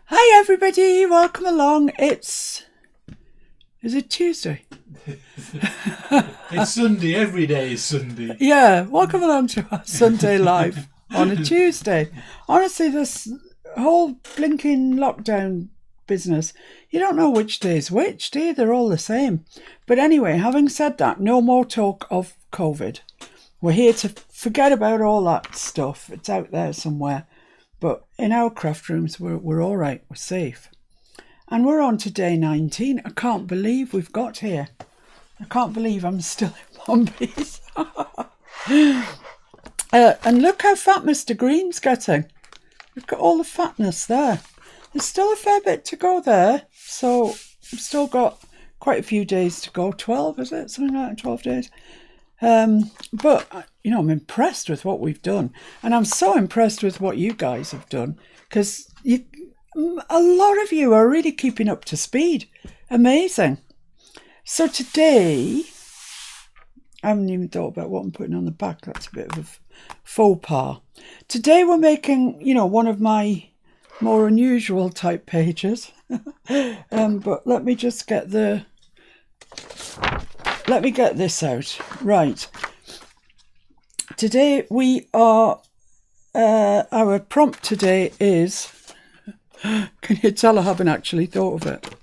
Hi everybody, welcome along. Is it Tuesday? It's Sunday, every day is Sunday. Yeah, welcome along to our Sunday live on a Tuesday. Honestly, this whole blinking lockdown business, you don't know which day is which, do you? They're all the same. But anyway, having said that, no more talk of COVID. We're here to forget about all that stuff. It's out there somewhere. But in our craft rooms, we're all right. We're safe. And we're on to day 19. I can't believe we've got here. I can't believe I'm still in one piece. And look how fat Mr. Green's getting. Look at all the fatness there. There's still a fair bit to go there. So I've still got quite a few days to go. 12, is it? Something like that, 12 days. But, you know, I'm impressed with what we've done. And I'm so impressed with what you guys have done. Because a lot of you are really keeping up to speed. Amazing. So today, I haven't even thought about what I'm putting on the back. That's a bit of a faux pas. Today we're making, you know, one of my more unusual type pages. But let me just get let me get this out. Right. Today we are, our prompt today is, can you tell I haven't actually thought of it?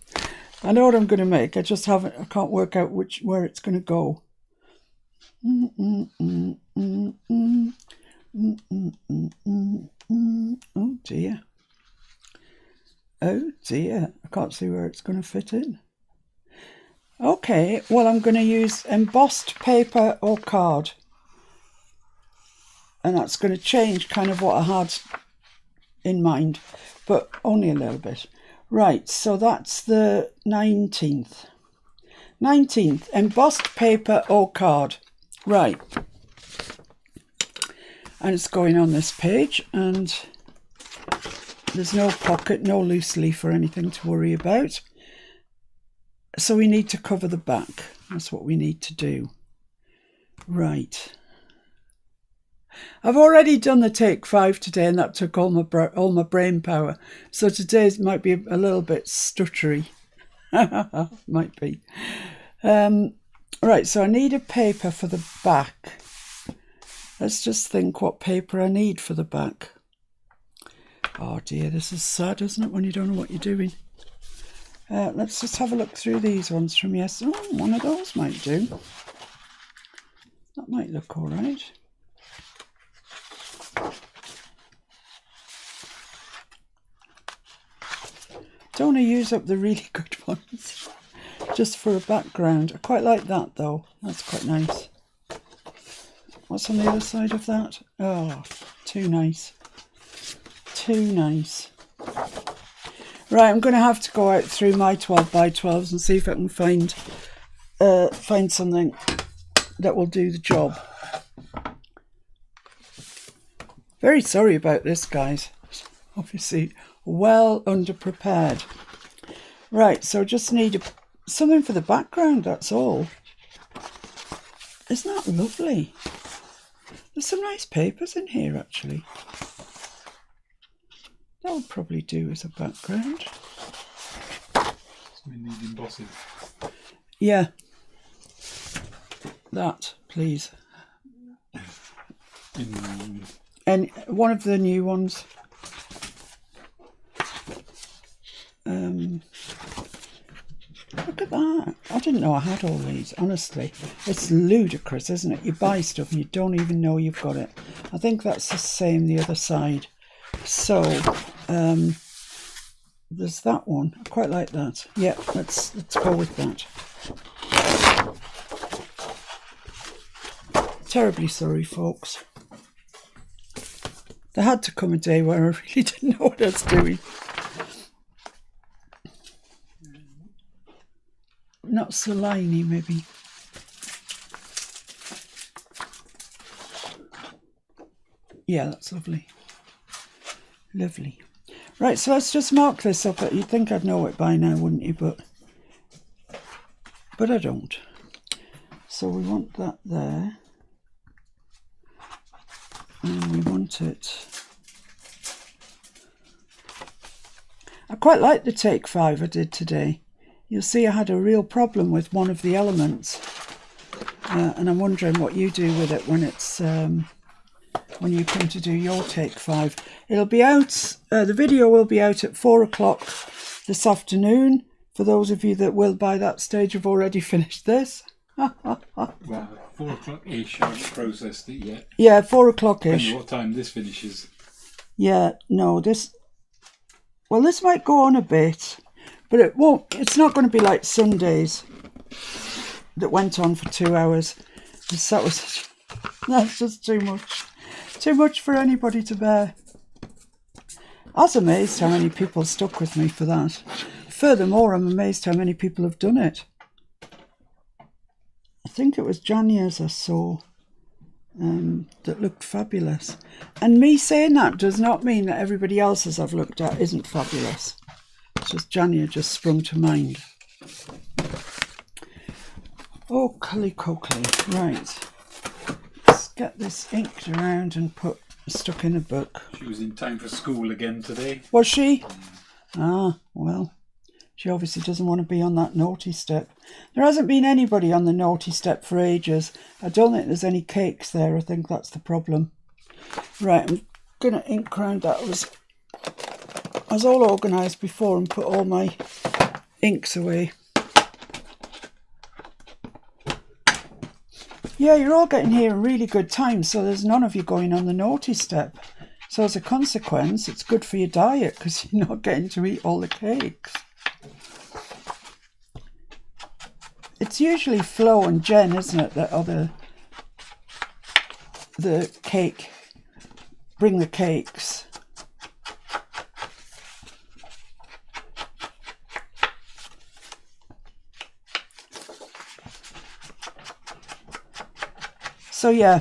I know what I'm going to make. I can't work out where it's going to go. Oh dear. Oh dear. I can't see where it's going to fit in. Okay, well, I'm going to use embossed paper or card. And that's going to change kind of what I had in mind, but only a little bit. Right, so that's the 19th. 19th, embossed paper or card. Right. And it's going on this page, and there's no pocket, no loose leaf or anything to worry about. So we need to cover the back. That's what we need to do. Right. I've already done the take 5 today, and that took all my brain power. So today's might be a little bit stuttery. Might be. Right, so I need a paper for the back. Let's just think what paper I need for the back. Oh dear, this is sad, isn't it, when you don't know what you're doing? Let's just have a look through these ones from yesterday. Oh, one of those might do. That might look all right. Don't want to use up the really good ones just for a background. I quite like that though. That's quite nice. What's on the other side of that? Oh, too nice. Too nice. Right, I'm going to have to go out through my 12 by 12s and see if I can find something that will do the job. Very sorry about this, guys. Obviously, well underprepared. Right, so just need something for the background, that's all. Isn't that lovely? There's some nice papers in here, actually. That would probably do as a background. So we need embossing. Yeah. That, please. And one of the new ones. Look at that. I didn't know I had all these, honestly. It's ludicrous, isn't it? You buy stuff and you don't even know you've got it. I think that's the same the other side. So, there's that one. I quite like that. Yeah, let's go with that. Terribly sorry, folks. There had to come a day where I really didn't know what I was doing. Not saliny, maybe. Yeah, that's lovely. Lovely. Right, so let's just mark this up. You'd think I'd know it by now, wouldn't you? But I don't. So we want that there. And we want it. I quite like the take 5 I did today. You'll see I had a real problem with one of the elements. And I'm wondering what you do with it when it's when you come to do your take 5. It'll be out, the video will be out at 4 o'clock this afternoon. For those of you that will by that stage have already finished this. Well, 4 o'clock-ish, I haven't processed it yet. Yeah, 4 o'clock-ish. Depending what time this finishes. Yeah, no, this might go on a bit, but it won't. It's not going to be like Sundays that went on for 2 hours. That's just too much for anybody to bear. I was amazed how many people stuck with me for that. Furthermore, I'm amazed how many people have done it. I think it was Janya's I saw that looked fabulous. And me saying that does not mean that everybody else's I've looked at isn't fabulous. It's just Janya just sprung to mind. Oh, Cully Coakley. Right. Let's get this inked around and stuck in a book. She was in time for school again today. Was she? Ah, well. She obviously doesn't want to be on that naughty step. There hasn't been anybody on the naughty step for ages. I don't think there's any cakes there. I think that's the problem. Right, I'm going to ink round that. I was all organised before and put all my inks away. Yeah, you're all getting here in really good time, so there's none of you going on the naughty step. So as a consequence, it's good for your diet because you're not getting to eat all the cakes. It's usually Flo and Jen, isn't it, that are the cake, bring the cakes. So yeah,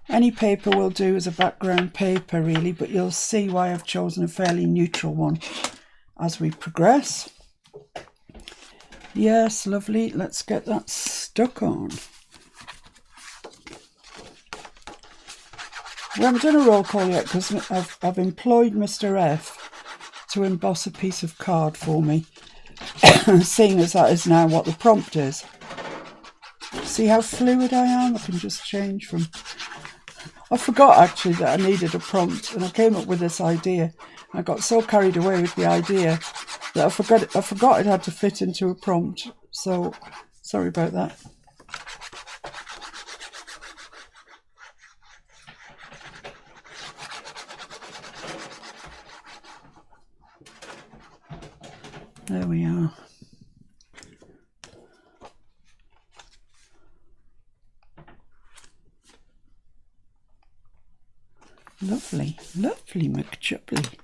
any paper will do as a background paper really, but you'll see why I've chosen a fairly neutral one as we progress. Yes, lovely. Let's get that stuck on. We haven't done a roll call yet because I've employed Mr. F to emboss a piece of card for me, seeing as that is now what the prompt is. See how fluid I am? I can just change from... I forgot actually that I needed a prompt and I came up with this idea. I got so carried away with the idea that I forgot it had to fit into a prompt. So, sorry about that. There we are. Lovely, lovely McChubbly.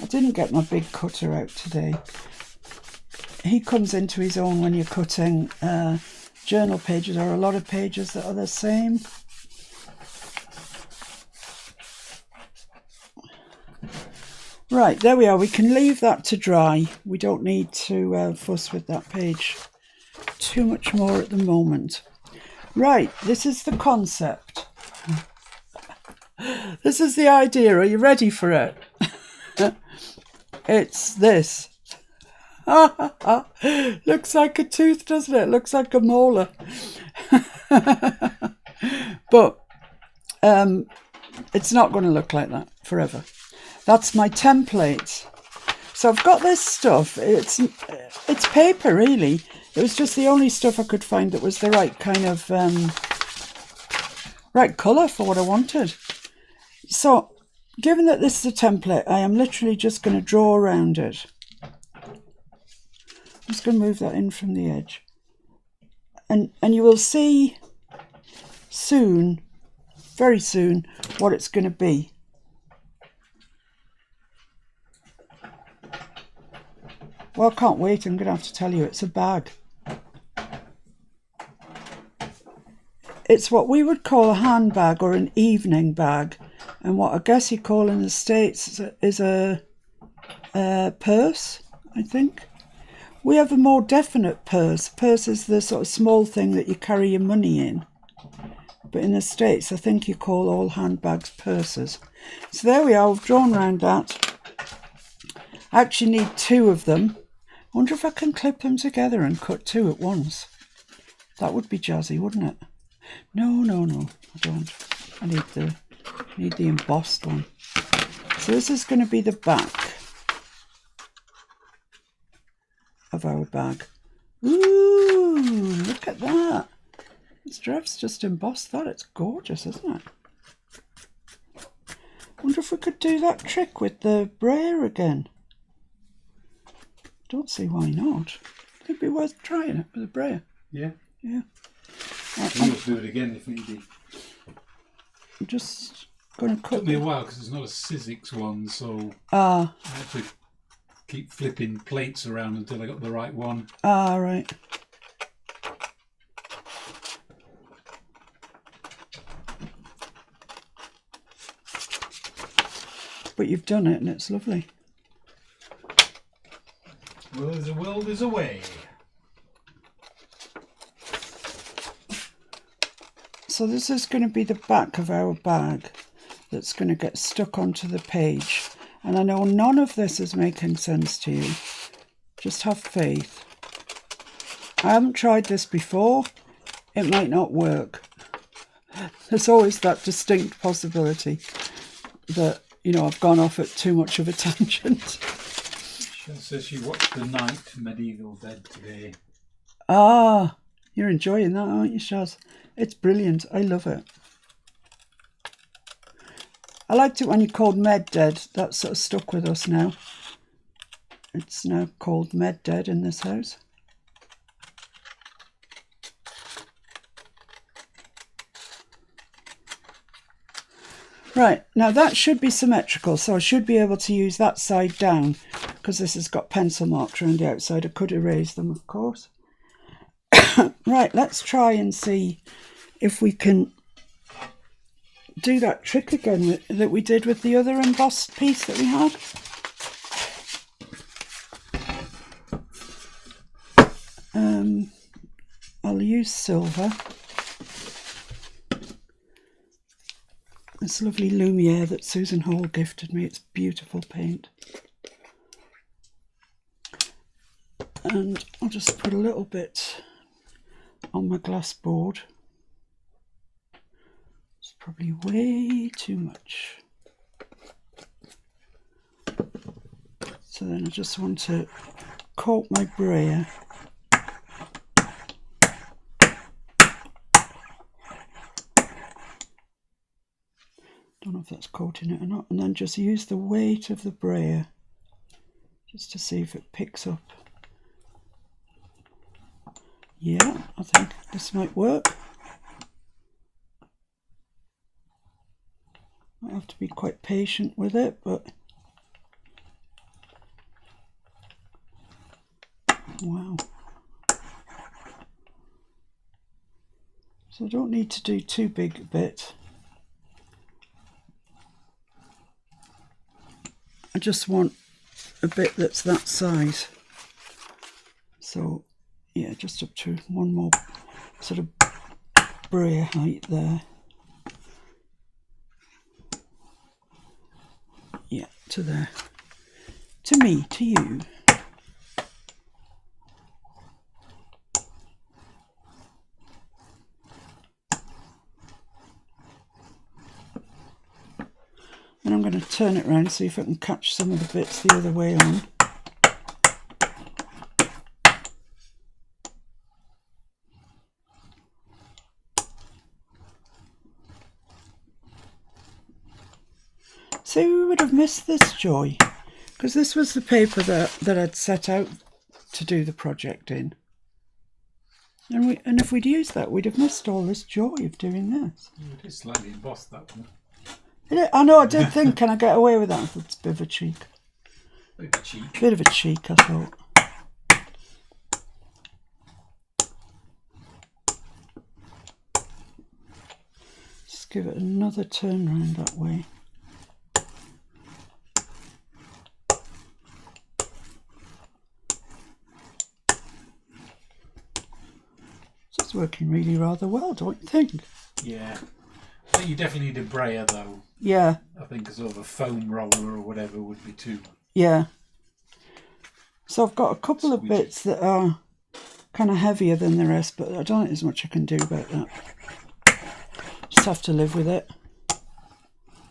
I didn't get my big cutter out today. He comes into his own when you're cutting journal pages or a lot of pages that are the same. Right, there we are. We can leave that to dry. We don't need to fuss with that page too much more at the moment. Right, this is the concept. This is the idea. Are you ready for it? It's this. Looks like a tooth, doesn't it? Looks like a molar. But it's not going to look like that forever. That's my template. So I've got this stuff. It's paper, really. It was just the only stuff I could find that was the right kind of right colour for what I wanted. So, given that this is a template, I am literally just going to draw around it. I'm just going to move that in from the edge. And you will see soon, very soon, what it's going to be. Well, I can't wait. I'm going to have to tell you, it's a bag. It's what we would call a handbag or an evening bag. And what I guess you call in the States is a purse, I think. We have a more definite purse. Purse is the sort of small thing that you carry your money in. But in the States, I think you call all handbags purses. So there we are, we've drawn around that. I actually need 2 of them. I wonder if I can clip them together and cut 2 at once. That would be jazzy, wouldn't it? No, I don't. I need the embossed one. So this is going to be the back of our bag. Ooh, look at that. Strap's just embossed that. It's gorgeous, isn't it? Wonder if we could do that trick with the brayer again. Don't see why not. It'd be worth trying it with a brayer. Yeah. Yeah. We must do it again if need be. I'm just going to cut. Took me a while because it's not a Sizzix one, so I had to keep flipping plates around until I got the right one. Right. But you've done it and it's lovely. Well, there's a will, there's a way. So this is going to be the back of our bag that's going to get stuck onto the page. And I know none of this is making sense to you. Just have faith. I haven't tried this before. It might not work. There's always that distinct possibility that, you know, I've gone off at too much of a tangent. She says she watched the night Medieval Dead today. Ah, you're enjoying that, aren't you, Shaz? It's brilliant. I love it. I liked it when you called Med Dead. That sort of stuck with us now. It's now called Med Dead in this house. Right, now that should be symmetrical, so I should be able to use that side down because this has got pencil marks around the outside. I could erase them, of course. Right, let's try and see if we can do that trick again that we did with the other embossed piece that we had. I'll use silver. This lovely Lumiere that Susan Hall gifted me. It's beautiful paint. And I'll just put a little bit on my glass board. It's probably way too much. So then I just want to coat my brayer. Don't know if that's coating it or not. And then just use the weight of the brayer just to see if it picks up. Yeah, I think this might work. I have to be quite patient with it, but wow. So I don't need to do too big a bit. I just want a bit that's that size. So yeah, just up to one more sort of brayer height there. Yeah, to there. To me, to you. And I'm going to turn it around, see if I can catch some of the bits the other way on. So we would have missed this joy, because this was the paper that I'd set out to do the project in. And if we'd used that, we'd have missed all this joy of doing this. It is slightly embossed, that one. I know, I did think, can I get away with that? It's a bit of a cheek. Bit of a cheek. Bit of a cheek, I thought. Just give it another turn round that way. It's working really rather well, don't you think? Yeah. But you definitely need a brayer though. Yeah. I think a sort of a foam roller or whatever would be too. Yeah. So I've got a couple of bits that are kind of heavier than the rest, but I don't think there's much I can do about that. Just have to live with it.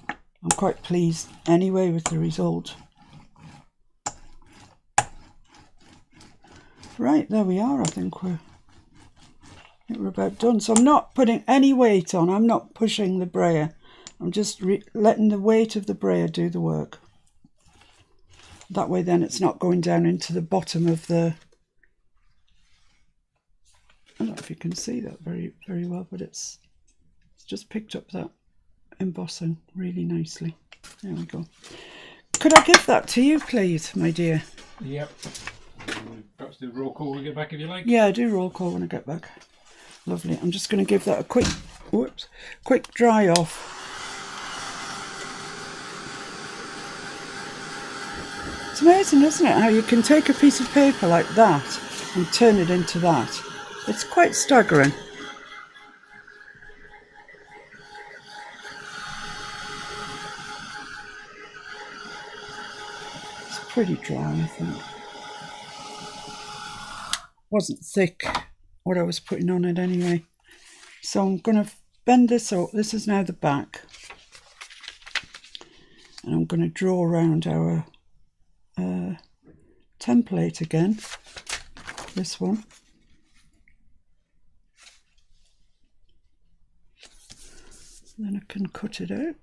I'm quite pleased anyway with the result. Right, there we are. I think we're about done. So I'm not putting any weight on. I'm not pushing the brayer. I'm just letting the weight of the brayer do the work. That way then it's not going down into the bottom of the... I don't know if you can see that very, very well, but it's just picked up that embossing really nicely. There we go. Could I give that to you, please, my dear? Yep. Perhaps do roll call when we get back if you like. Yeah, do roll call when I get back. Lovely. I'm just going to give that a quick dry off. It's amazing, isn't it, how you can take a piece of paper like that and turn it into that. It's quite staggering. It's pretty dry, I think. Wasn't thick what I was putting on it anyway. So I'm going to bend this up. This is now the back. And I'm going to draw around our template again. This one. Then I can cut it out.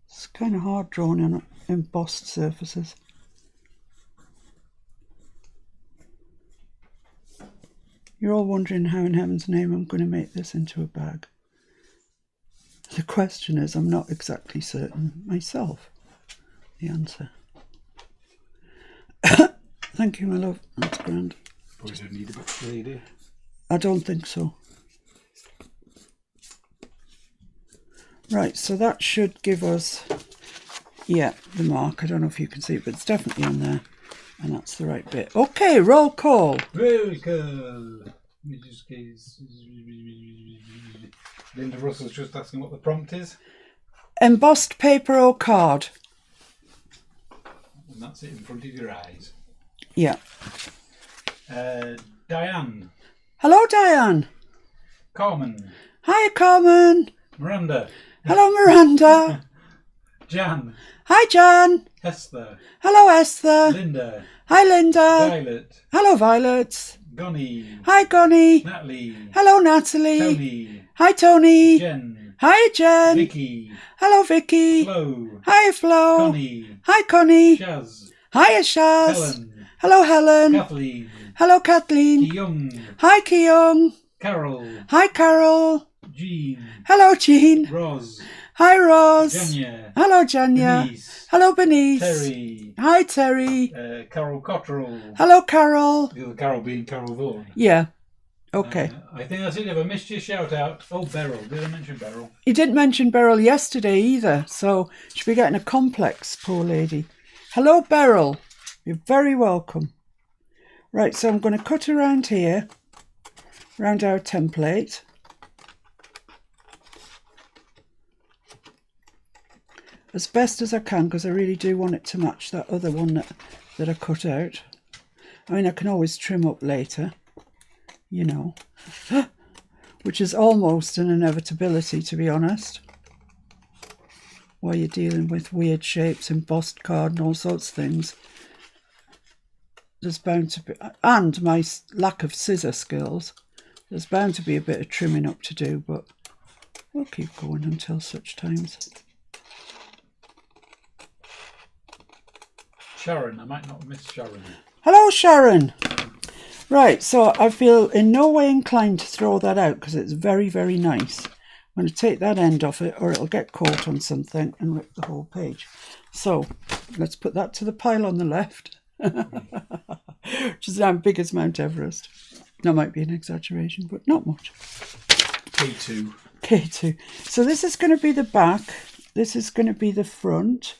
It's kind of hard drawing on embossed surfaces. You're all wondering how in heaven's name I'm going to make this into a bag. The question is, I'm not exactly certain myself. The answer. Thank you, my love. That's grand. Probably don't need a bit of clay, do you? I don't think so. Right, so that should give us, yeah, the mark. I don't know if you can see it, but it's definitely on there. And that's the right bit. Okay, roll call. Roll call. Linda Russell's just asking what the prompt is. Embossed paper or card? And that's it in front of your eyes. Yeah. Diane. Hello, Diane. Carmen. Hi, Carmen. Miranda. Hello, Miranda. Jan. Hi, Jan. Esther. Hello, Esther. Linda. Hi, Linda. Violet. Hello, Violet. Gonnie. Hi, Gonnie. Natalie. Hello, Natalie. Tony. Hi, Tony. Jen. Hi, Jen. Vicky. Hello, Vicky. Flo. Hi, Flo. Connie. Hi, Connie. Shaz. Hiya, Shaz. Helen. Hello, Helen. Kathleen. Hello, Kathleen. Kyung. Hi, Kyung. Carol. Hi, Carol. Jean. Hello, Jean. Ros. Hi, Roz. Janya. Hello, Janya. Denise. Hello, Benice. Terry. Hi, Terry. Carol Cottrell. Hello, Carol. The other Carol being Carol Vaughan. Yeah. Okay. I think that's it. If I missed your shout out. Oh, Beryl. Did I mention Beryl? You didn't mention Beryl yesterday either, so she'll be getting a complex, poor lady. Hello, Beryl. You're very welcome. Right, so I'm going to cut around here, around our template. As best as I can, because I really do want it to match that other one that I cut out. I mean, I can always trim up later, you know, which is almost an inevitability, to be honest, while you're dealing with weird shapes, embossed card and all sorts of things. There's bound to be, and my lack of scissor skills, there's bound to be a bit of trimming up to do, but we'll keep going until such times. Sharon. I might not miss Sharon. Hello, Sharon. Right, so I feel in no way inclined to throw that out because it's very, very nice. I'm going to take that end off it or it'll get caught on something and rip the whole page. So let's put that to the pile on the left, which is now big as Mount Everest. That might be an exaggeration, but not much. K2. K2. So this is going to be the back. This is going to be the front.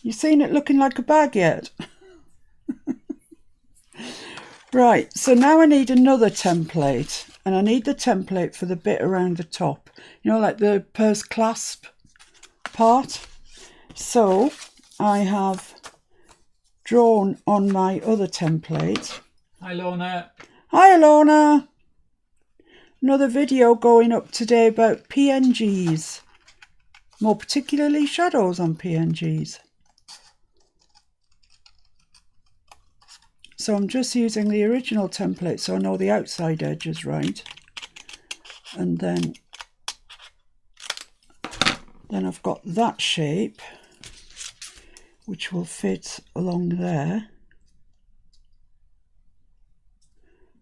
You seen it looking like a bag yet? Right, so now I need another template, and I need the template for the bit around the top. You know, like the purse clasp part. So I have drawn on my other template. Hi, Lorna. Hi, Alona. Another video going up today about PNGs. More particularly shadows on PNGs. So I'm just using the original template so I know the outside edge is right. And then I've got that shape, which will fit along there.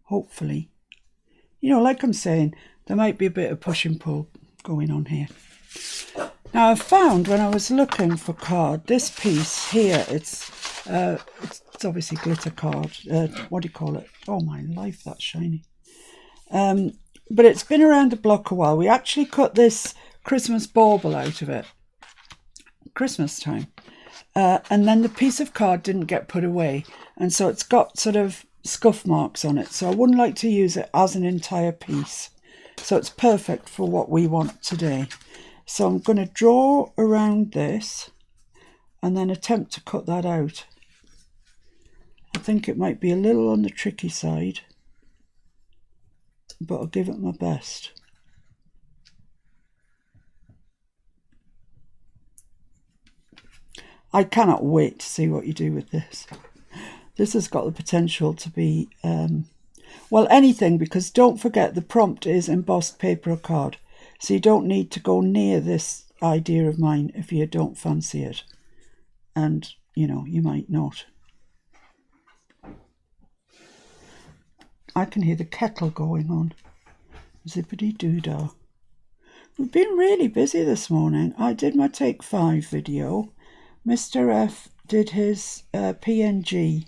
Hopefully. You know, like I'm saying, there might be a bit of push and pull going on here. Now I found when I was looking for card, this piece here, it's obviously glitter card. What do you call it? Oh my life, that's shiny. But it's been around the block a while. We actually cut this Christmas bauble out of it. Christmas time. And then the piece of card didn't get put away. And so it's got sort of scuff marks on it. So I wouldn't like to use it as an entire piece. So it's perfect for what we want today. So I'm going to draw around this and then attempt to cut that out. I think it might be a little on the tricky side, but I'll give it my best. I cannot wait to see what you do with this. This has got the potential to be, well, anything, because don't forget the prompt is embossed paper or card. So you don't need to go near this idea of mine if you don't fancy it. And, you know, you might not. I can hear the kettle going on. Zippity doo-dah. We've been really busy this morning. I did my Take 5 video. Mr. F did his PNG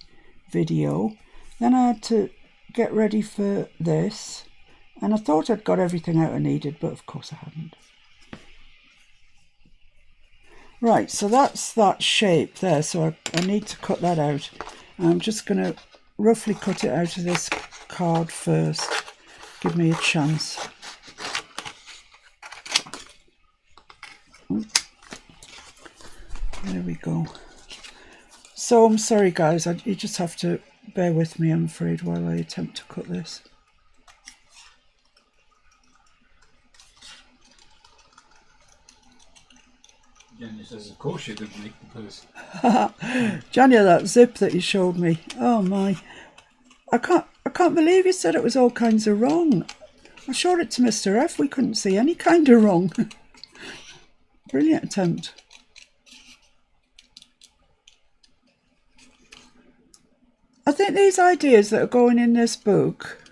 video. Then I had to get ready for this. And I thought I'd got everything out I needed, but of course I hadn't. Right, so that's that shape there. So I need to cut that out. I'm just going to roughly cut it out of this card first. Give me a chance. There we go. So I'm sorry guys, you just have to bear with me, I'm afraid, while I attempt to cut this. Jenny says, of course you could make the purse. Janya, that zip that you showed me. Oh my. I can't believe you said it was all kinds of wrong. I showed it to Mr. F. We couldn't see any kind of wrong. Brilliant attempt. I think these ideas that are going in this book,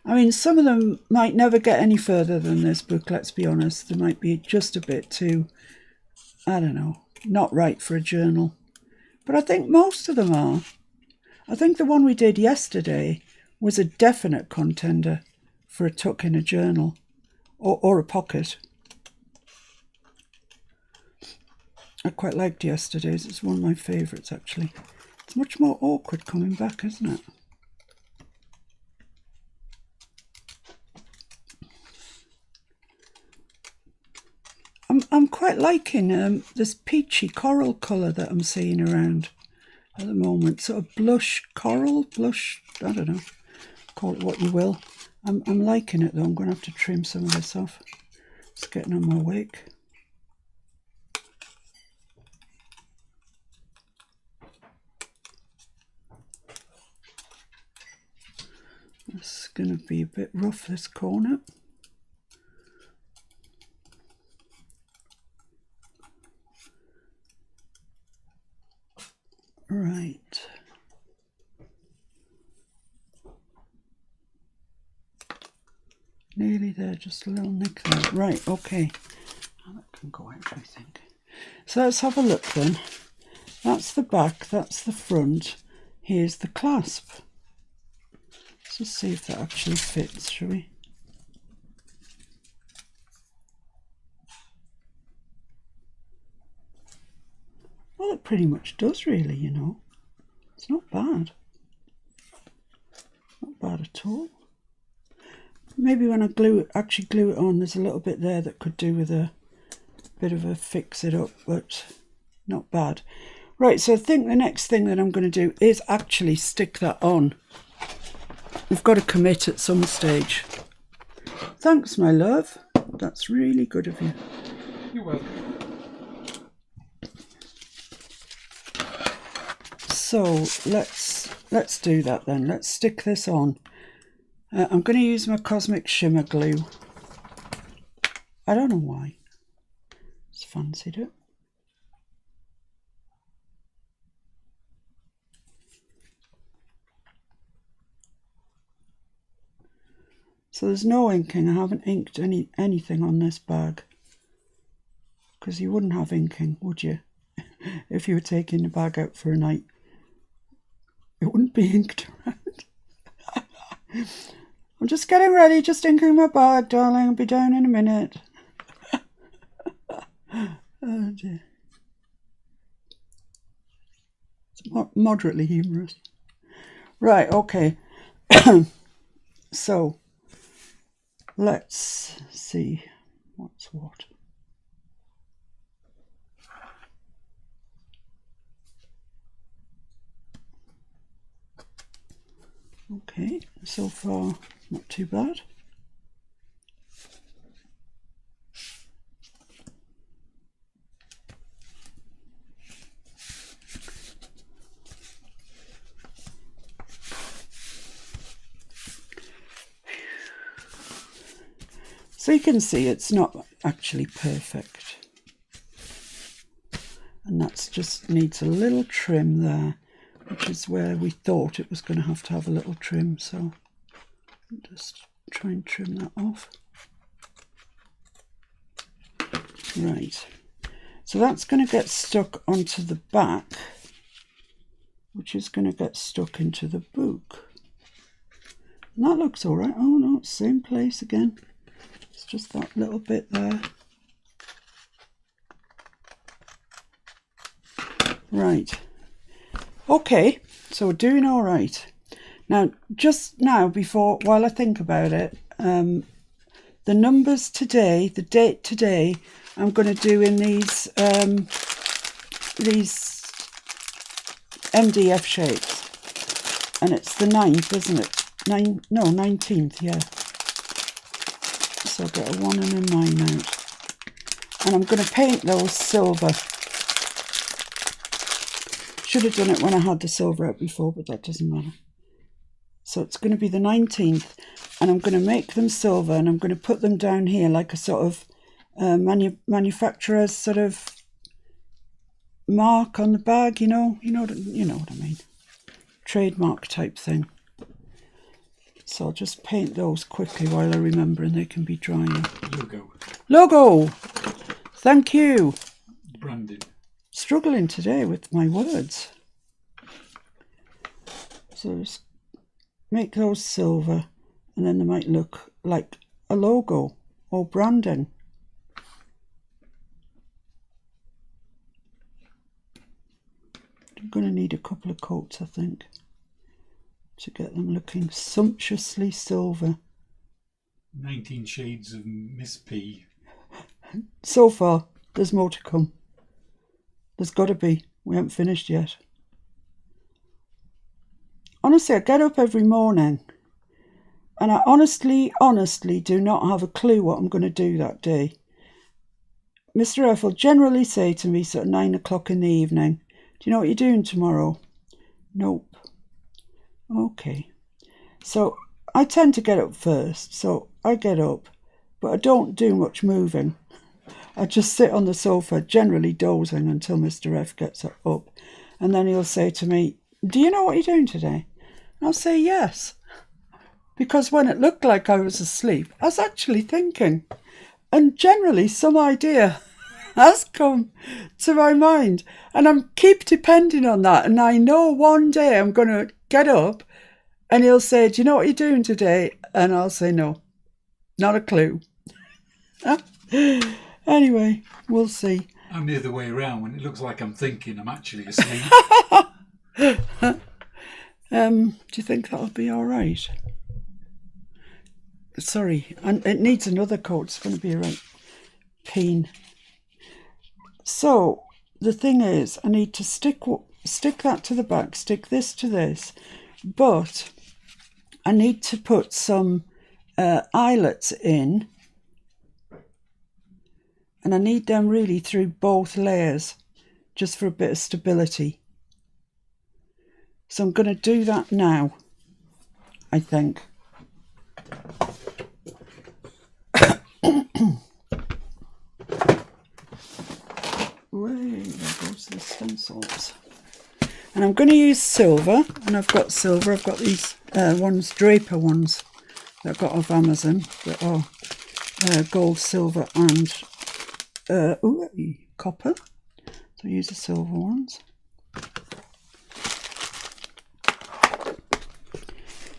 I mean, some of them might never get any further than this book, let's be honest. They might be just a bit too, I don't know, not right for a journal. But I think most of them are. I think the one we did yesterday was a definite contender for a tuck in a journal or a pocket. I quite liked yesterday's. It's one of my favourites, actually. It's much more awkward coming back, isn't it? I'm quite liking this peachy coral colour that I'm seeing around at the moment. Sort of blush coral, blush, I don't know, call it what you will. I'm liking it though. I'm going to have to trim some of this off. It's getting on my wick. It's going to be a bit rough, this corner. Right. Nearly there, just a little nick there. Right, okay. That can go out, I think. So let's have a look then. That's the back, that's the front. Here's the clasp. Let's just see if that actually fits, shall we? Well, that pretty much does really, you know. It's not bad. Not bad at all. Maybe when I actually glue it on, there's a little bit there that could do with a bit of a fix it up, but not bad. Right, so I think the next thing that I'm going to do is actually stick that on. We've got to commit at some stage. Thanks, my love. That's really good of you. You're welcome. So let's do that then. Let's stick this on. I'm going to use my Cosmic Shimmer glue. I don't know why. Just fancied it. So there's no inking. I haven't inked anything on this bag. Because you wouldn't have inking, would you? If you were taking the bag out for a night. It wouldn't be inked around. I'm just getting ready, just inking my bag, darling. I'll be down in a minute. Oh dear. It's moderately humorous. Right, okay. So, let's see what's what. Okay, so far not too bad. So you can see it's not actually perfect. And that's just needs a little trim there, which is where we thought it was going to have a little trim. So just try and trim that off. Right. So that's going to get stuck onto the back, which is going to get stuck into the book. And that looks all right. Oh no, same place again. It's just that little bit there. Right. Okay, so we're doing all right. Now, just now, while I think about it, the numbers today, the date today, I'm going to do in these MDF shapes. And it's the 9th, isn't it? 19th, yeah. So I'll get a 1 and a 9 out. And I'm going to paint those silver. Should have done it when I had the silver out before, but that doesn't matter. So it's going to be the 19th, and I'm going to make them silver, and I'm going to put them down here like a sort of manufacturer's sort of mark on the bag, you know what I mean. Trademark type thing. So I'll just paint those quickly while I remember, and they can be drying. Logo! Thank you! Branding. Struggling today with my words. So just make those silver, and then they might look like a logo or branding. I'm going to need a couple of coats, I think, to get them looking sumptuously silver. 19 shades of Miss P. So far, there's more to come. There's got to be. We haven't finished yet. Honestly, I get up every morning and I honestly do not have a clue what I'm going to do that day. Mr. F will generally say to me sort of 9 o'clock in the evening, do you know what you're doing tomorrow? Nope. Okay. So I tend to get up first. So I get up, but I don't do much moving. I just sit on the sofa, generally dozing until Mr. F gets up. And then he'll say to me, do you know what you're doing today? And I'll say yes. Because when it looked like I was asleep, I was actually thinking. And generally some idea has come to my mind. And I keep depending on that. And I know one day I'm going to get up and he'll say, do you know what you're doing today? And I'll say no. Not a clue. Anyway, we'll see. I'm the other way around. When it looks like I'm thinking, I'm actually asleep. Do you think that'll be all right? Sorry, and it needs another coat. It's going to be a right pain. So the thing is, I need to stick that to the back, stick this to this, but I need to put some eyelets in, and I need them really through both layers, just for a bit of stability. So I'm going to do that now, I think. Way, there goes the stencils. And I'm going to use silver, and I've got silver. I've got these ones, Draper ones, that I got off Amazon, that are gold, silver, and copper. So I use the silver ones.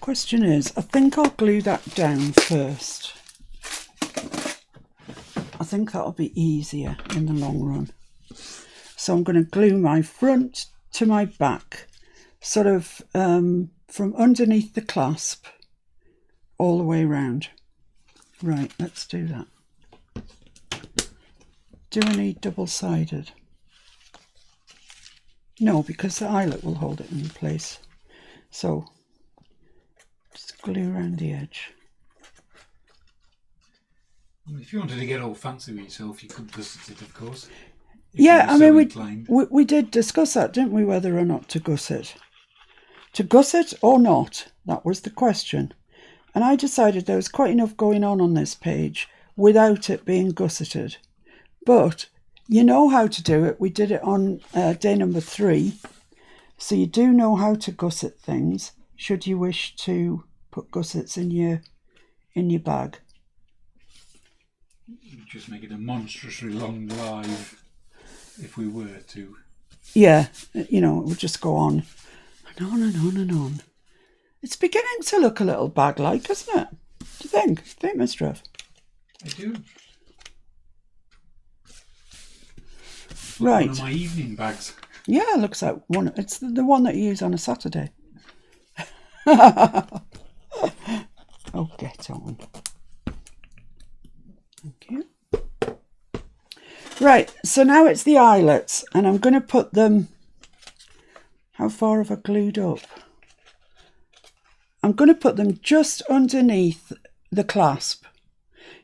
Question is, I think I'll glue that down first. I think that'll be easier in the long run. So I'm going to glue my front to my back, sort of from underneath the clasp all the way around. Right, let's do that. Do I need double-sided? No, because the eyelet will hold it in place. So just glue around the edge. If you wanted to get all fancy with yourself, you could gusset it, of course. Yeah, I mean, we did discuss that, didn't we, whether or not to gusset. To gusset or not, that was the question. And I decided there was quite enough going on this page without it being gusseted. But you know how to do it. We did it on day number 3. So you do know how to gusset things, should you wish to put gussets in your bag. You'd just make it a monstrously long live if we were to. Yeah, you know, it would just go on and on and on and on. It's beginning to look a little bag-like, isn't it? Do you think? Miss Trev? I do. Right. One of my evening bags. Yeah, it looks like one. It's the one that you use on a Saturday. Oh, get on. Thank you. Right, so now it's the eyelets, and I'm going to put them... How far have I glued up? I'm going to put them just underneath the clasp.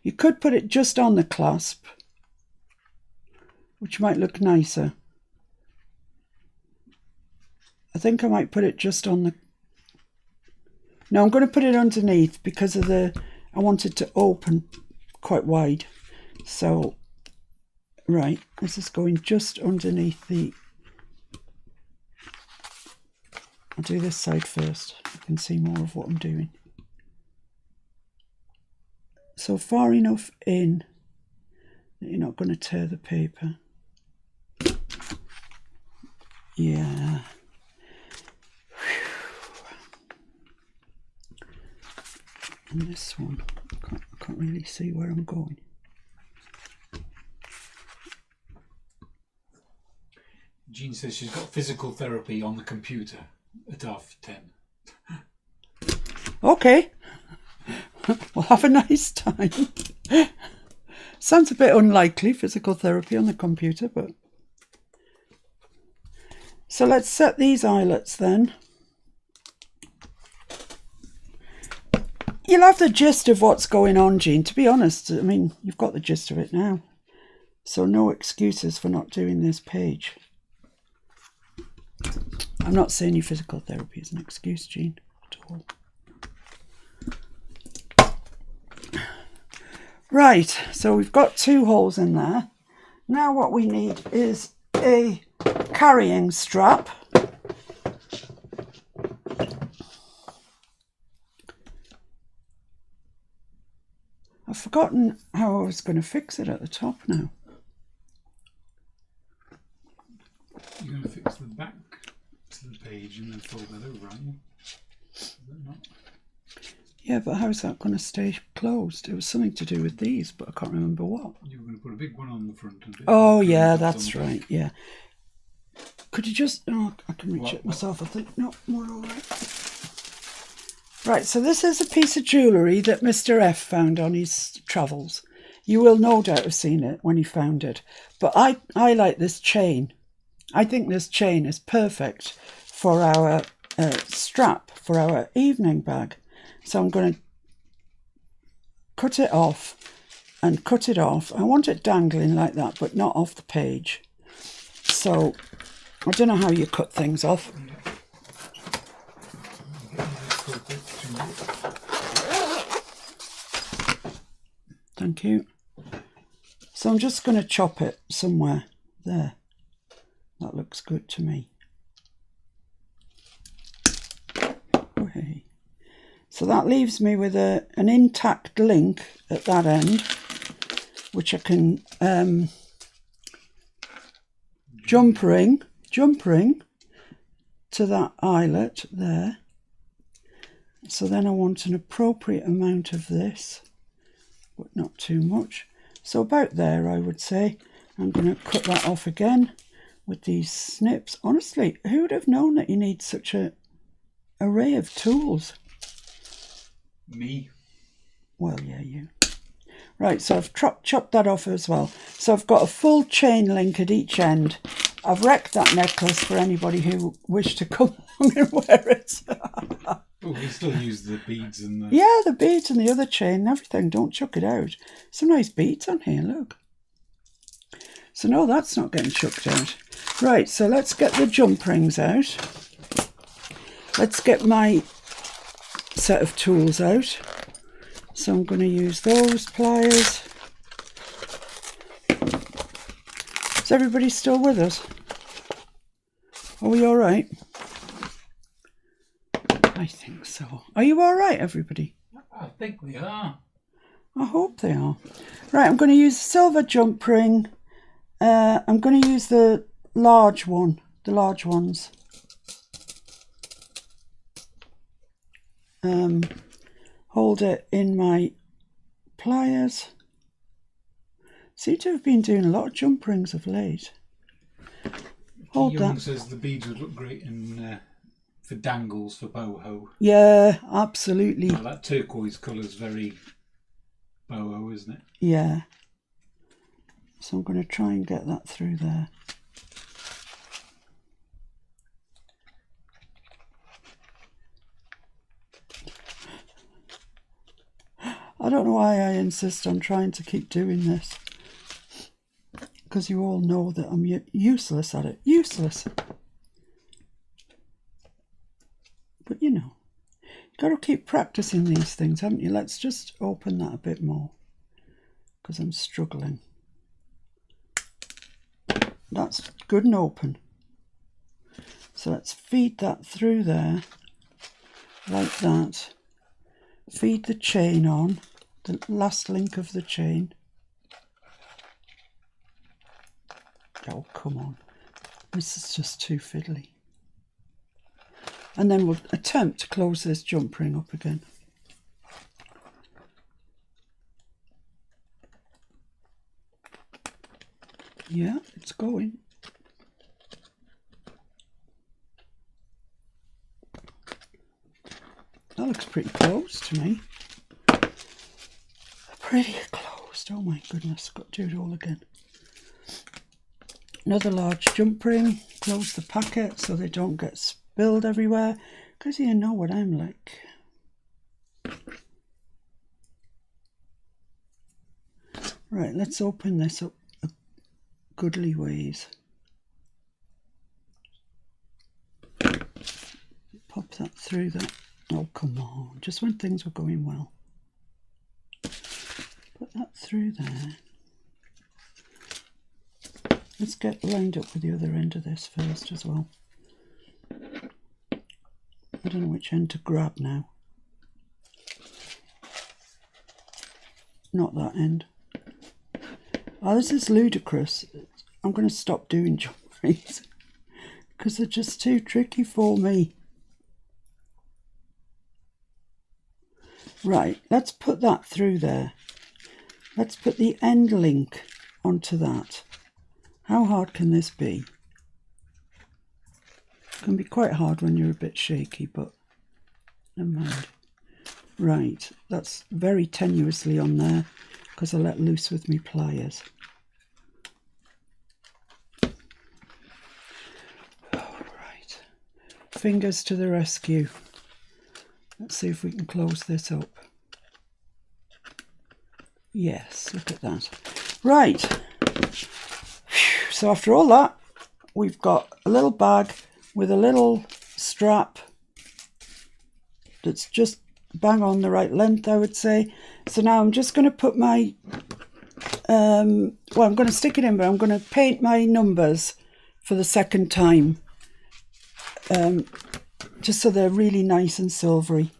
You could put it just on the clasp, which might look nicer. I think I might put it just on the... No, I'm going to put it underneath because of I want it to open quite wide. So, right, this is going just underneath the... I'll do this side first. You can see more of what I'm doing. So far enough in that you're not going to tear the paper. Yeah. And this one, I can't really see where I'm going. Jean says she's got physical therapy on the computer at 10:30. Okay. Well, have a nice time. Sounds a bit unlikely, physical therapy on the computer, but... So let's set these eyelets then. You'll have the gist of what's going on, Jean. To be honest, I mean, you've got the gist of it now. So no excuses for not doing this page. I'm not saying your physical therapy is an excuse, Jean, at all. Right, so we've got 2 holes in there. Now what we need is a carrying strap. I've forgotten how I was going to fix it at the top now. You're going to fix the back to the page and then fold that over, aren't you? Is that not? Yeah, but how's that going to stay closed? It was something to do with these, but I can't remember what. You were going to put a big one on the front. And Oh, yeah, that's right, yeah. Could you just... Oh, I can reach it myself, I think. No, we're all right. Right, so this is a piece of jewellery that Mr. F found on his travels. You will no doubt have seen it when he found it. But I like this chain. I think this chain is perfect for our strap, for our evening bag. So I'm going to cut it off and cut it off. I want it dangling like that, but not off the page. So I don't know how you cut things off. Thank you. So I'm just going to chop it somewhere there. That looks good to me. Okay. So that leaves me with an intact link at that end, which I can jump ring to that eyelet there. So then I want an appropriate amount of this, but not too much. So about there, I would say. I'm going to cut that off again with these snips. Honestly, who would have known that you need such an array of tools? Me. Well, yeah, you. Right, so I've chopped that off as well. So I've got a full chain link at each end. I've wrecked that necklace for anybody who wished to come along and wear it. Oh, we still use the beads and the... Yeah, the beads and the other chain and everything. Don't chuck it out. Some nice beads on here, look. So no, that's not getting chucked out. Right, so let's get the jump rings out. Let's get my set of tools out. So I'm going to use those pliers. Is everybody still with us? Are we all right? I think so. Are you all right, everybody? I think we are. I hope they are. Right, I'm going to use a silver jump ring. I'm going to use the large one, the large ones. Hold it in my pliers. Seem to have been doing a lot of jump rings of late. Hold Young that. says the beads would look great in for dangles for boho. Yeah, absolutely. Well, that turquoise colour is very boho, isn't it? Yeah. So I'm going to try and get that through there. I don't know why I insist on trying to keep doing this. Because you all know that I'm useless at it. Useless. But you know, you've got to keep practicing these things, haven't you? Let's just open that a bit more. Because I'm struggling. That's good and open. So let's feed that through there. Like that. Feed the chain on. The last link of the chain. Oh, come on. This is just too fiddly. And then we'll attempt to close this jump ring up again. Yeah, it's going. That looks pretty close to me. Pretty closed. Oh my goodness, got to do it all again. Another large jump ring. Close the packet so they don't get spilled everywhere. Because you know what I'm like. Right, let's open this up a goodly ways. Pop that through that. Oh, come on. Just when things were going well. Put that through there. Let's get lined up with the other end of this first as well. I don't know which end to grab now. Not that end. Oh, this is ludicrous. I'm going to stop doing jump rings because they're just too tricky for me. Right, let's put that through there. Let's put the end link onto that. How hard can this be? It can be quite hard when you're a bit shaky, but never mind. Right, that's very tenuously on there because I let loose with my pliers. Right, fingers to the rescue. Let's see if we can close this up. Yes, look at that. Right, so after all that, we've got a little bag with a little strap that's just bang on the right length, I would say. So now I'm just going to put my, well, I'm going to stick it in, but I'm going to paint my numbers for the second time, just so they're really nice and silvery.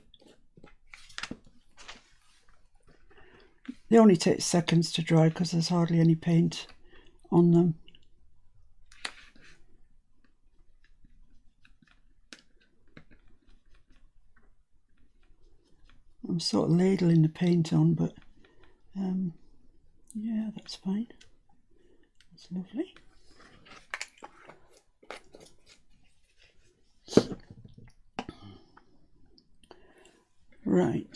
They only take seconds to dry because there's hardly any paint on them. I'm sort of ladling the paint on, but yeah, that's fine. That's lovely. Right,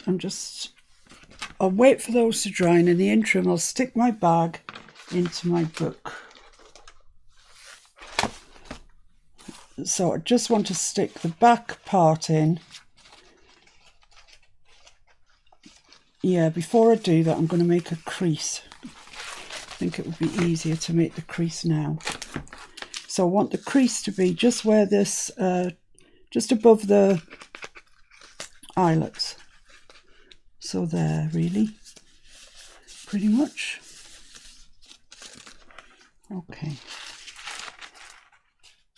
I'll wait for those to dry, and in the interim I'll stick my bag into my book. So I just want to stick the back part in. Yeah, before I do that, I'm going to make a crease. I think it would be easier to make the crease now. So I want the crease to be just where this, just above the eyelets. So there, really, pretty much. Okay.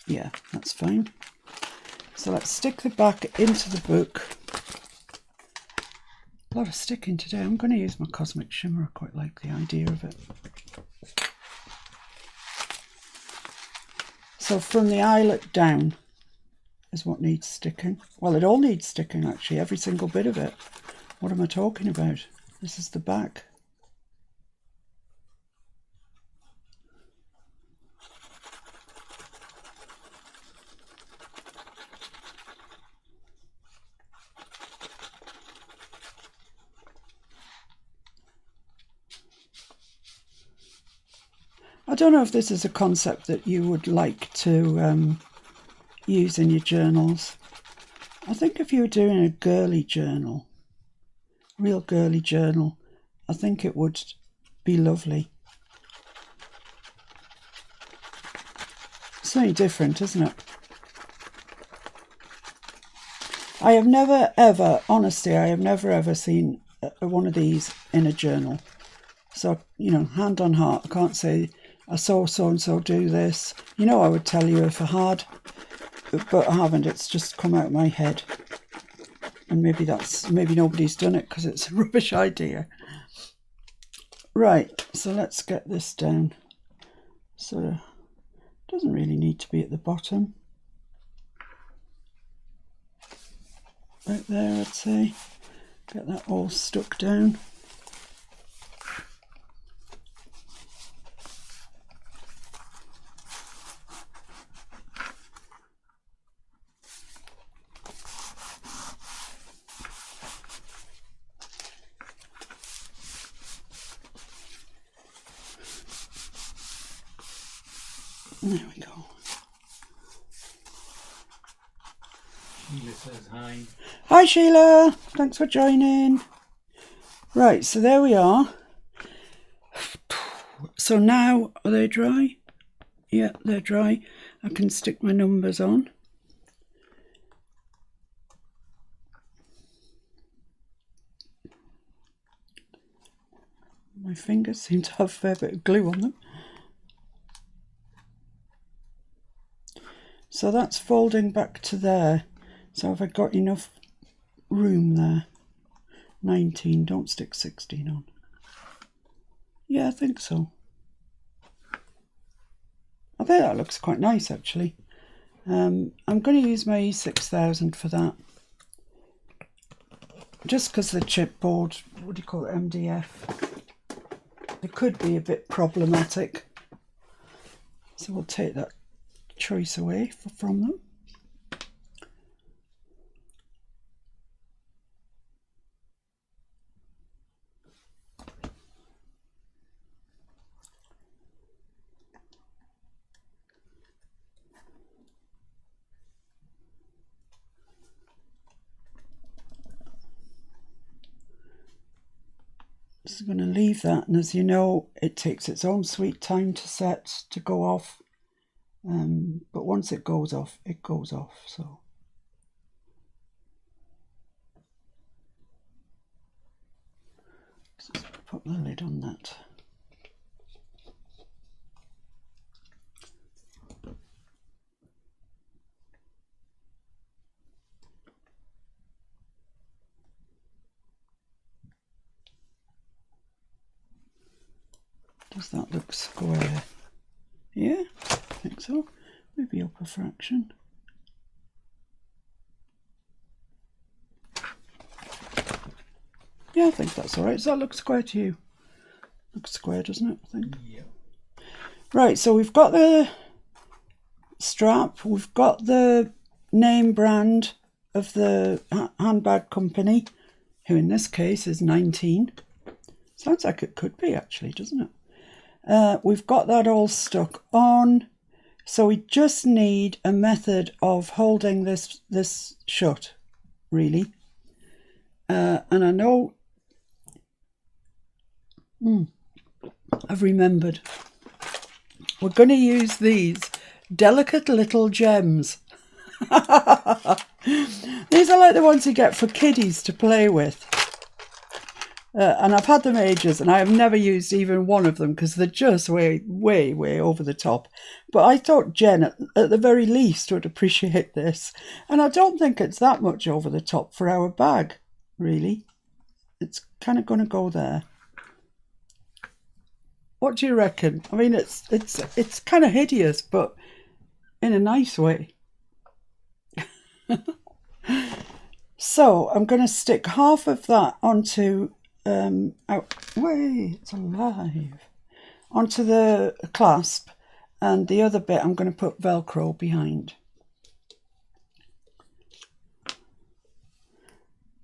Yeah, that's fine. So let's stick the back into the book. A lot of sticking today. I'm going to use my Cosmic Shimmer. I quite like the idea of it. So from the eyelet down is what needs sticking. Well, it all needs sticking actually, every single bit of it. What am I talking about? This is the back. I don't know if this is a concept that you would like to use in your journals. I think if you were doing a girly journal, real girly journal, I think it would be lovely. Something different, isn't it? I have never ever, honestly, I have never ever seen one of these in a journal. So, you know, hand on heart, I can't say I saw so-and-so do this. You know, I would tell you if I had, but I haven't. It's just come out of my head. And maybe nobody's done it because it's a rubbish idea. Right, so let's get this down. So it doesn't really need to be at the bottom. Right there, I'd say. Get that all stuck down. There we go. Sheila says hi. Hi Sheila, thanks for joining. Right, so there we are. So now, are they dry? Yeah, they're dry. I can stick my numbers on. My fingers seem to have a fair bit of glue on them. So that's folding back to there. So have I got enough room there? 19, don't stick 16 on. Yeah, I think so. I think that looks quite nice actually. I'm going to use my E6000 for that. just because the chipboard, what do you call it, MDF, it could be a bit problematic. So we'll take that choice away from them. Just going to leave that, and as you know, it takes its own sweet time to set, to go off. But once it goes off, it goes off. So just put the lid on that. Does that look square? Yeah, I think so. Maybe up a fraction. Yeah, I think that's all right. Does that look square to you? Looks square, doesn't it? I think. Yeah. Right, so we've got the strap, we've got the name brand of the handbag company, who in this case is 19. Sounds like it could be actually, doesn't it? We've got that all stuck on, so we just need a method of holding this shut, really. And I know I've remembered. We're going to use these delicate little gems. These are like the ones you get for kiddies to play with. And I've had them ages, and I have never used even one of them because they're just way over the top. But I thought Jen, at the very least, would appreciate this. And I don't think it's that much over the top for our bag, really. It's kind of going to go there. What do you reckon? I mean, it's kind of hideous, but in a nice way. So I'm going to stick half of that onto it's alive, onto the clasp, and the other bit I'm going to put Velcro behind.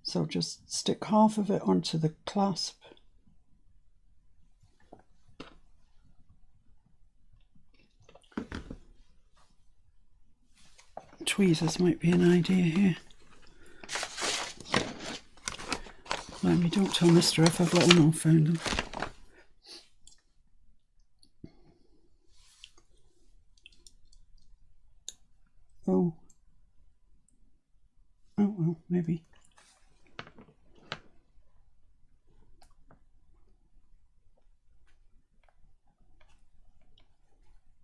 So just stick half of it onto the clasp. Tweezers might be an idea here. Let me, don't tell Mister if I've let one found them. Oh well, maybe.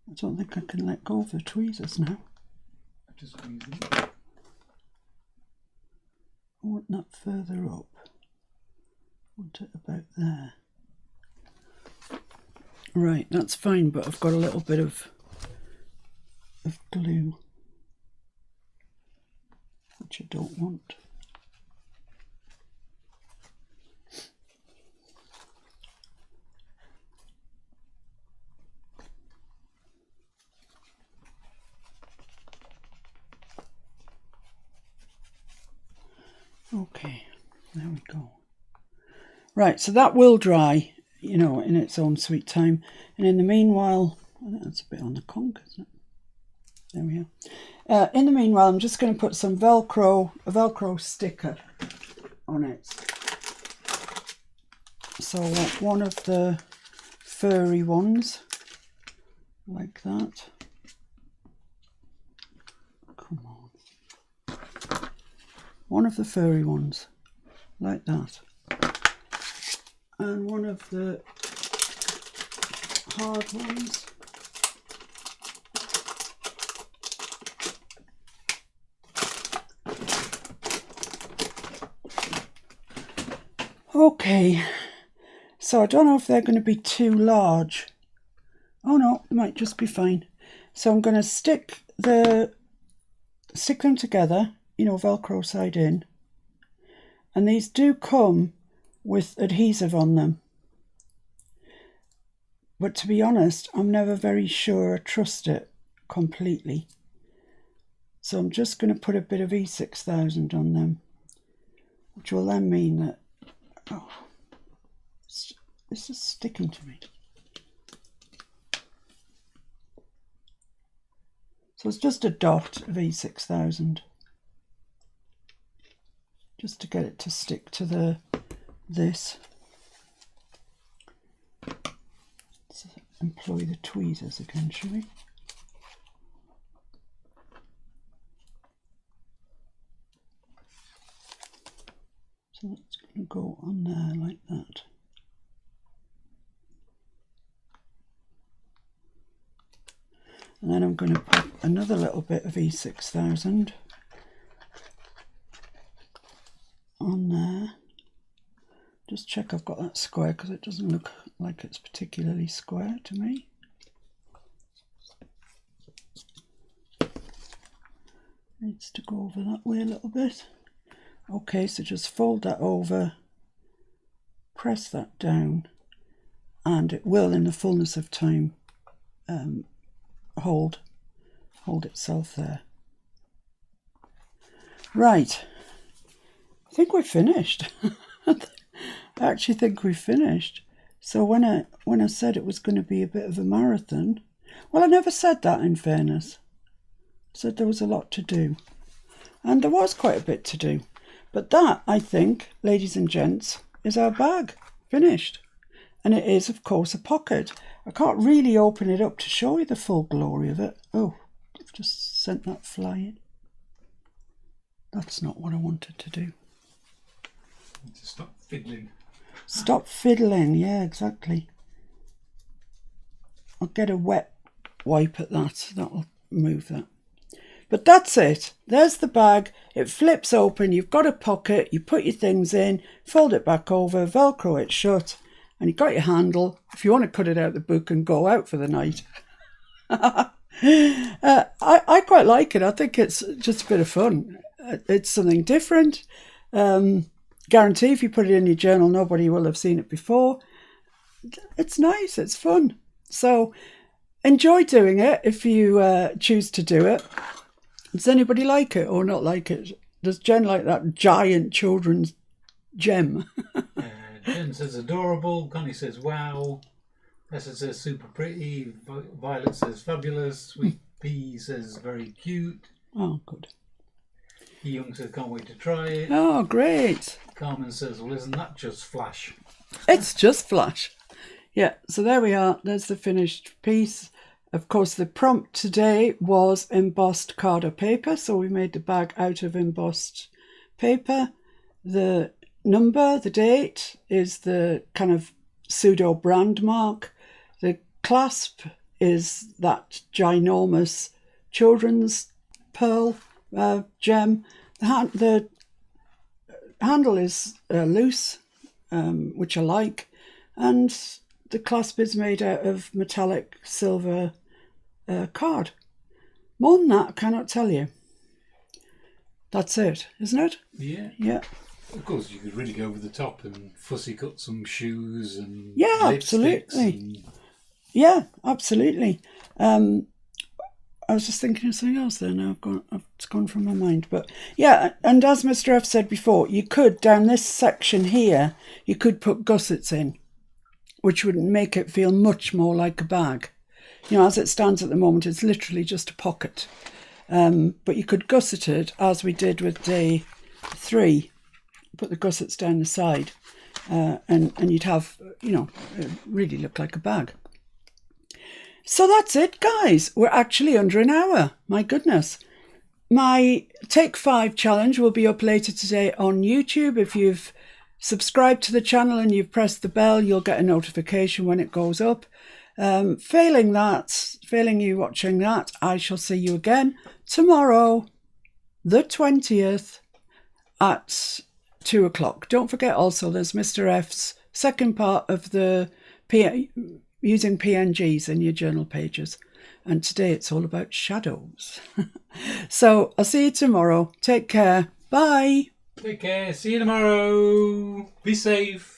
I don't think I can let go of the tweezers now. Just squeeze it. I want that further up. I want it about there. Right, that's fine, but I've got a little bit of glue, which I don't want. Okay, there we go. Right, so that will dry, you know, in its own sweet time. And in the meanwhile, I think that's a bit on the conch, isn't it? There we are. In the meanwhile, I'm just going to put some a Velcro sticker on it. So one of the furry ones, like that. Come on. One of the furry ones, like that. And one of the hard ones. Okay, so I don't know if they're going to be too large. Oh no, they might just be fine. So I'm going to stick them together, you know, Velcro side in. And these do come with adhesive on them. But to be honest, I'm never very sure I trust it completely. So I'm just going to put a bit of E6000 on them, which will then mean that, oh, this is sticking to me. So it's just a dot of E6000, just to get it to stick to this. Let's employ the tweezers again, shall we? So that's going to go on there like that. And then I'm going to put another little bit of E6000 on there. Just check I've got that square, because it doesn't look like it's particularly square to me. Needs to go over that way a little bit. Okay, so just fold that over, press that down, and it will, in the fullness of time, hold itself there. Right, I think we're finished. I actually think we've finished. So when I said it was going to be a bit of a marathon, well, I never said that, in fairness. I said there was a lot to do, and there was quite a bit to do. But that, I think, ladies and gents, is our bag finished. And it is, of course, a pocket. I can't really open it up to show you the full glory of it. Oh, I've just sent that flying. That's not what I wanted to do. To stop fiddling. Stop fiddling, yeah, exactly. I'll get a wet wipe at that. That'll move that. But that's it. There's the bag. It flips open. You've got a pocket. You put your things in, fold it back over, Velcro it shut, and you've got your handle if you want to cut it out the book and go out for the night. I quite like it. I think it's just a bit of fun. It's something different. Guarantee if you put it in your journal, nobody will have seen it before. It's nice. It's fun. So enjoy doing it if you choose to do it. Does anybody like it or not like it? Does Jen like that giant children's gem? Jen says adorable. Connie says wow. Tessa says super pretty. Violet says fabulous. Sweet Pea says very cute. Oh, good. Young says can't wait to try it. Oh, great. Carmen says, well, isn't that just Flash? It's just Flash. Yeah, so there we are. There's the finished piece. Of course, the prompt today was embossed card or paper, so we made the bag out of embossed paper. The number, the date, is the kind of pseudo brand mark. The clasp is that ginormous children's pearl gem. The handle is loose, which I like, and the clasp is made out of metallic silver card. More than that, I cannot tell you. That's it, isn't it? Yeah. Yeah. Of course, you could really go over the top and fussy cut some shoes and yeah, absolutely. Yeah, absolutely. I was just thinking of something else there now. It's gone from my mind. But yeah, and as Mr. F said before, you could, down this section here, you could put gussets in, which would make it feel much more like a bag. You know, as it stands at the moment, it's literally just a pocket. But you could gusset it, as we did with day 3. Put the gussets down the side, and you'd have, you know, it really look like a bag. So that's it, guys. We're actually under an hour. My goodness. My Take 5 challenge will be up later today on YouTube. If you've subscribed to the channel and you've pressed the bell, you'll get a notification when it goes up. Failing you watching that, I shall see you again tomorrow, the 20th, at 2 o'clock. Don't forget also there's Mr. F's second part of the using PNGs in your journal pages. And today it's all about shadows. So I'll see you tomorrow. Take care. Bye. Take care. See you tomorrow. Be safe.